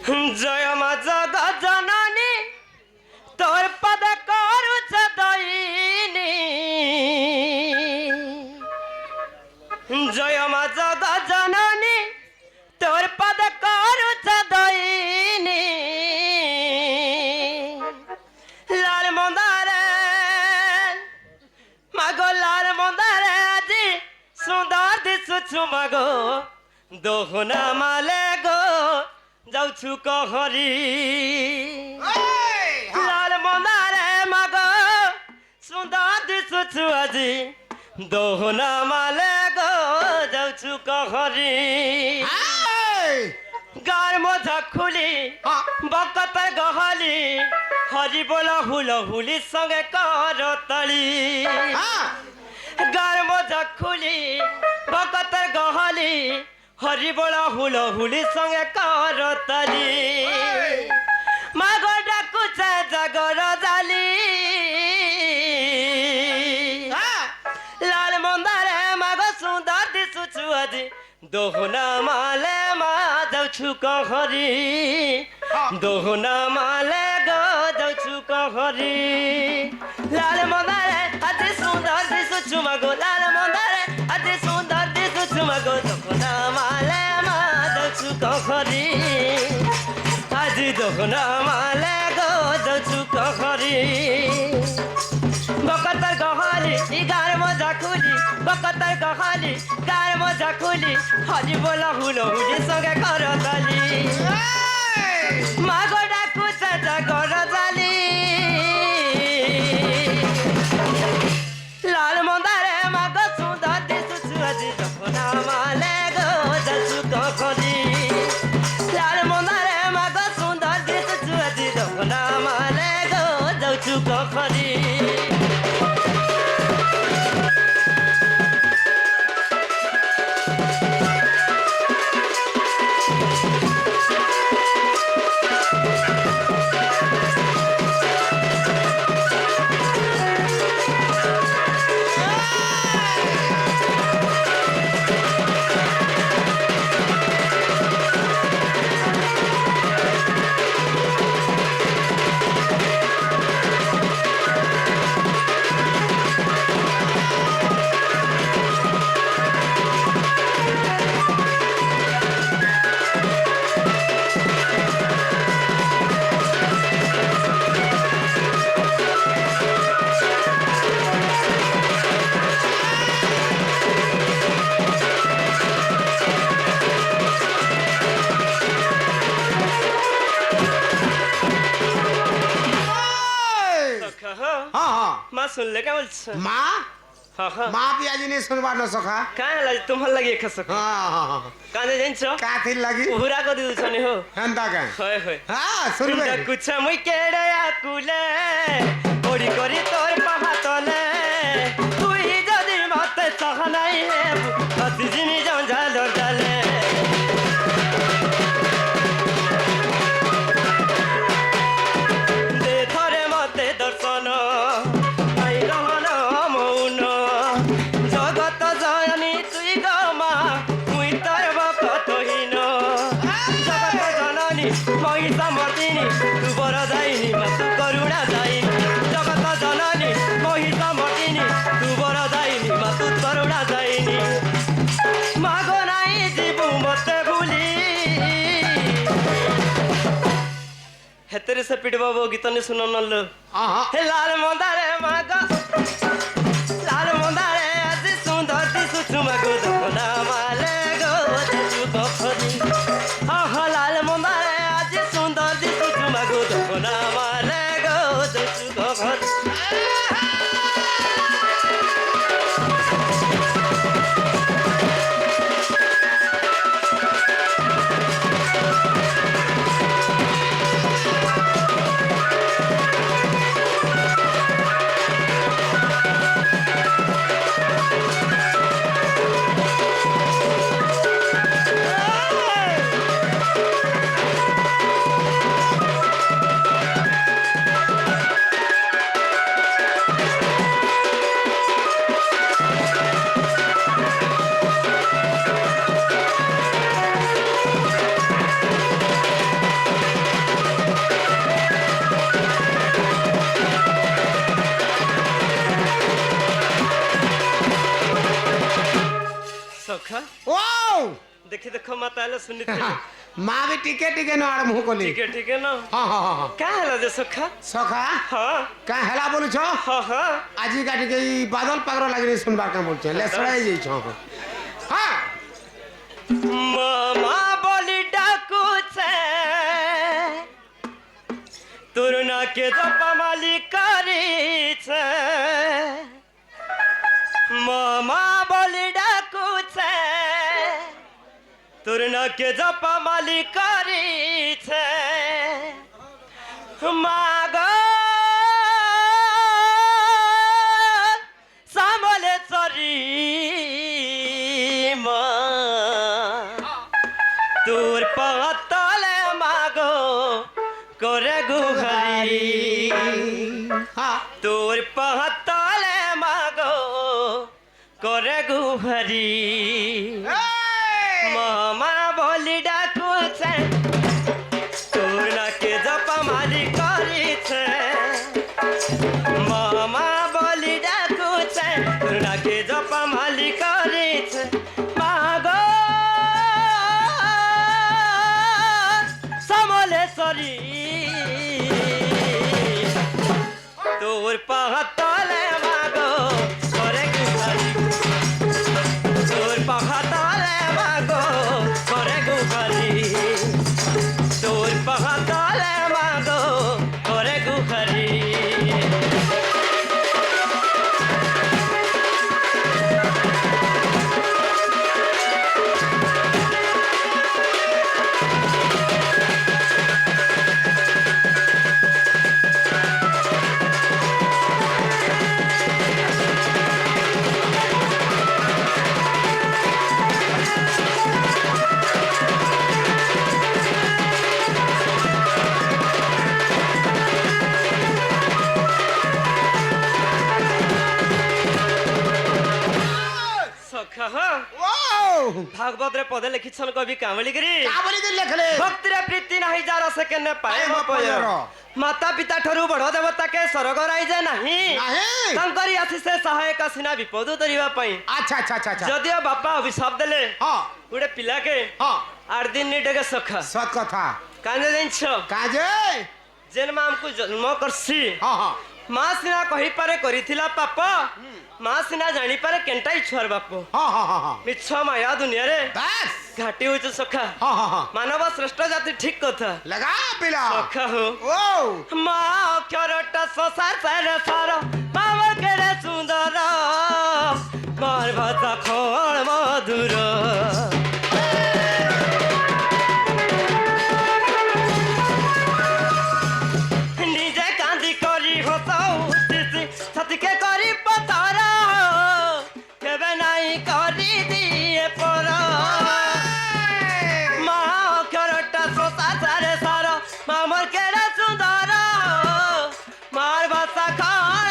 জয় মা জগৎ জননী তোর পদ করুছ দয়িনী জয় মা জগৎ জননী তোর পদ করুছ দয়িনী লাল মন্দারে মাগো লাল মন্দারে আজি সুন্দর দিশুছু মাগো দোহনা মালে গো যাউছু কহরি লাল মন্দারে মাগো সুন্দর দিশুছু আজি দোহনা মালে গো যাউছু কহরি গার মজা খুলি বকতার গহলি হরি বল হুল হুলি সঙ্গে করতালি গার মজা খুলি বকতার গহলি হরি বল হুল হুলি সঙ্গে করতালি মাগো ডাকুছে জাগর জালি লাল মন্দারে মাগো সুন্দর দিশুছু আজি দোহনা মালে মা যাউছু কহরি দোহনা মালে গো যাউছু কহরি লাল মন্দারে আজি সুন্দর দিশুছু মাগো লাল মন্দারে আজি সুন্দর দিশুছু মাগো দোহনা মালে মা যাউছু কহরি আজি দোহনা মালে গো যাউছু কহরি বকতার গহলি গার মজা খুলি বকতার গহলি গার মজা খুলি হরি বল হুল হুলি সঙ্গে করতালি মাগো ডাকুছে জাগর জালি লাল মন্দারে মাগো সুন্দর দিশুছু আজি দোহনা মালে গো যাউছু কহরি লাল মন্দারে মাগো সুন্দর দিশুছু আজি দোহনা মালে গো যাউছু কহরি মা শুনলে কে বলছো মা মা পিয়াজি নে শুনবার না সখা কাঁ লাগে তোমার লাগি এখাস কাঁদে জানছো কাথির লাগি পুরা করে দিছ নি হো হেন্তা কে হয় হয় হ্যাঁ শুনবে কুছ মুই কেড়ে আকুলে ওড়ি করি তোর পাহাতলে তুই যদি মতে চাহনাই হে হসি জিমি জঞ্জাল ডালে দে থরে মতে দর্শন আই রহন মৌন জগত জননী তুই গো মা মুই তোর ভক্তহীন জগত জননী মহিষা মর্দিনী তু বর দাইনি মা তু করুণা দাইনি জগত জননী মহিষা মর্দিনী তু বর দাইনি মা তু করুণা দাইনি মাগো নাই জীবু মতে ভুলি হেতেরে সে পিট বাবু গীত নি শুন নল হে লাল মন্দারে মাগো লাল মন্দারে আজি সুন্দর দিশুছু মাগো দোহনা মালে গো যাউছু কহরি লাল মন্দারে আজি সুন্দর দিশুছু মাগো দোহনা মালে গো যাউছু কহরি देखी देखो मत आले सुनी थी মা বি টিকে টিকে ন আরম্ভ কলি ठीक है ना হ্যাঁ হ্যাঁ হ্যাঁ क्या है जे सखा সখা हाँ কা হেলা বলছ हाँ हाँ আজি কা টিকে ই বাদল পাগর লাগি শুনবার কা বলছ লেসড়াই যাইছ হ্যাঁ मामा बोली डाकू छे तुरना के जपा माली करी छे मामा बोली डाकू छे तुरना के जपा माली करी छे मागो सामले चरी তোর পাতলে মাগো করে গুহারি হ্যাঁ তোর পাতলে মাগো করে গুহারি মামা বলি ডাকুছে তোর নাকে জপা মালি করিছে মামা বলি ডাকুছে তোর নাকে জপা মালি করিছে মাগো সমলেশ্বরী তোর পাহাতলে মাগো করে গুহারি তোর পাহাতলে মাগো করে গুহারি তোর পাহাতলে মাগো করে গুহারি সখা ও ভাগবত রে পদে লিখিছন কবি কামলিগিরি কা বলি দিল লেখলে ভক্তিরে প্রীতি নাহি যার সেকেন্ডে পায় মো পয় মাতা পিতা ঠরু বড় দেবতাকে স্বর্গ রাইজে নাহি নাহি তাঙ্করি আসিছে সহায়ক সিনা বিপদ ধরিবা পাই আচ্ছা আচ্ছা আচ্ছা আচ্ছা যদিও বাপা অভিশাপ দেলে হ্যাঁ গোটে পিলাকে হ্যাঁ 8 দিন নিডেকে সখা সত কথা কানে জানিছ কাজে যেন মা আমকু জন্ম করছি হ্যাঁ হ্যাঁ মা সিনা কহি পারে করিছিলা পাপ মা সিনা জানি পারে কেনটাই ছুয়ার বাপ হ্যাঁ হ্যাঁ হ্যাঁ হ্যাঁ মিছ মায়া দুনিয়ারে বাস ঘাটি হইছ সখা হ্যাঁ হ্যাঁ হ্যাঁ মানব শ্রেষ্ঠ জাতি ঠিক কথা লাগা পিলা সখা হো ও মা অক্ষরটা সসার সারে সার বাবা কেড়ে সুন্দর মার ভাষা খোল মধুর নিজে কান্দি করি হসাও সাথীকে করি পথর কেবে নাই করি দিয়ে পর মা অক্ষরটা সসা সারে সার মামর কেড়ে সুন্দর মার ভাষা খান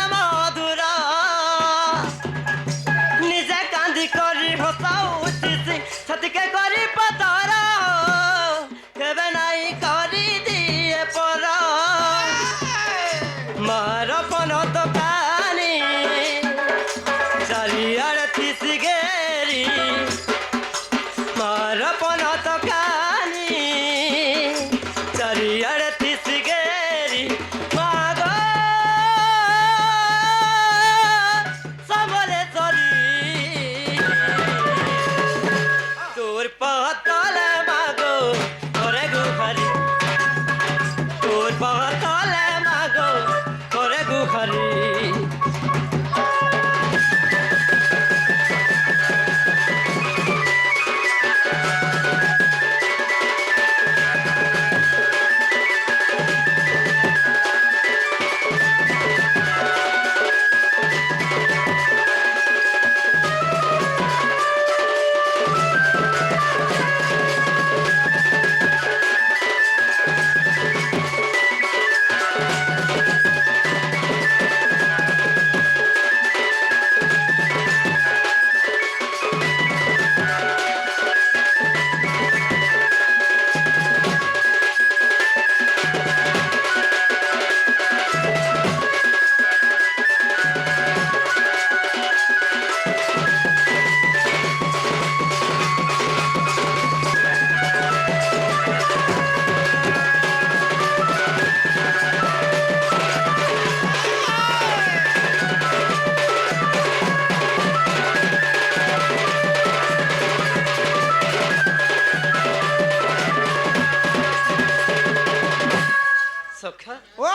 সখা ও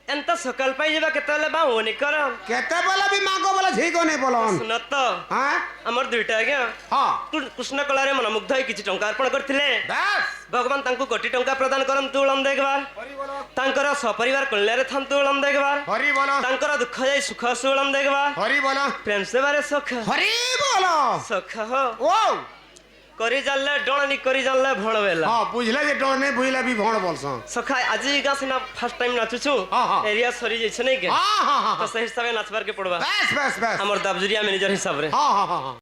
এন্ত সকাল পাই যাবা কেতলে বাউনি কর কেতে বলে বি মাগো বলে ঠিক নেই বলন শুন তো হ্যাঁ আমার দুইটা আজ্ঞা হ্যাঁ কৃষ্ণ কলারে মনমুগ্ধ হয়ে কিছু টঙ্কা অর্পণ করଥିଲେ ব্যাস ভগবান তাଙ୍କୁ কোটি ଟଙ୍କା ପ୍ରଦାନ କରନ୍ତୁ ଉଳମ ଦେଖବାର হরি বলো ତାଙ୍କର ସପରିବାର କଲ୍ୟାଣରେ ଥାନ୍ତୁ ଉଳମ ଦେଖବାର হরি বলো ତାଙ୍କର ଦୁଃଖ ଯାଇ ସୁଖ ଆସୁ ଉଳମ ଦେଖବାର হরি বলো ପ୍ରେମ ସେବାରେ ସଖା হরি বলো ସଖା ହୋ ও କରି ଜାଣିଲେ ଡଣନି କରି ଜାଣିଲେ ଭଣ ବେଲା হ্যাঁ বুঝলে যে ডর নেই বুঝলে বি ভণ বলছন ସଖା ଆଜି ଗା ସିନା ଫାର୍ଷ୍ଟ ଟାଇମ୍ ନାଚୁଛୁ ହଁ, ହଁ। ଏରିଆ ସରି ଯାଇছে ନାଇଁ କେ হ্যাঁ হ্যাঁ ତ ସେଇ ହିସାବରେ ନାଚବାରକେ ପଡବା ব্যাস ব্যাস ব্যাস ଆମର ଦାବଜୁରି ଆମେ ନିଜର ହିସାବରେ হ্যাঁ হ্যাঁ হ্যাঁ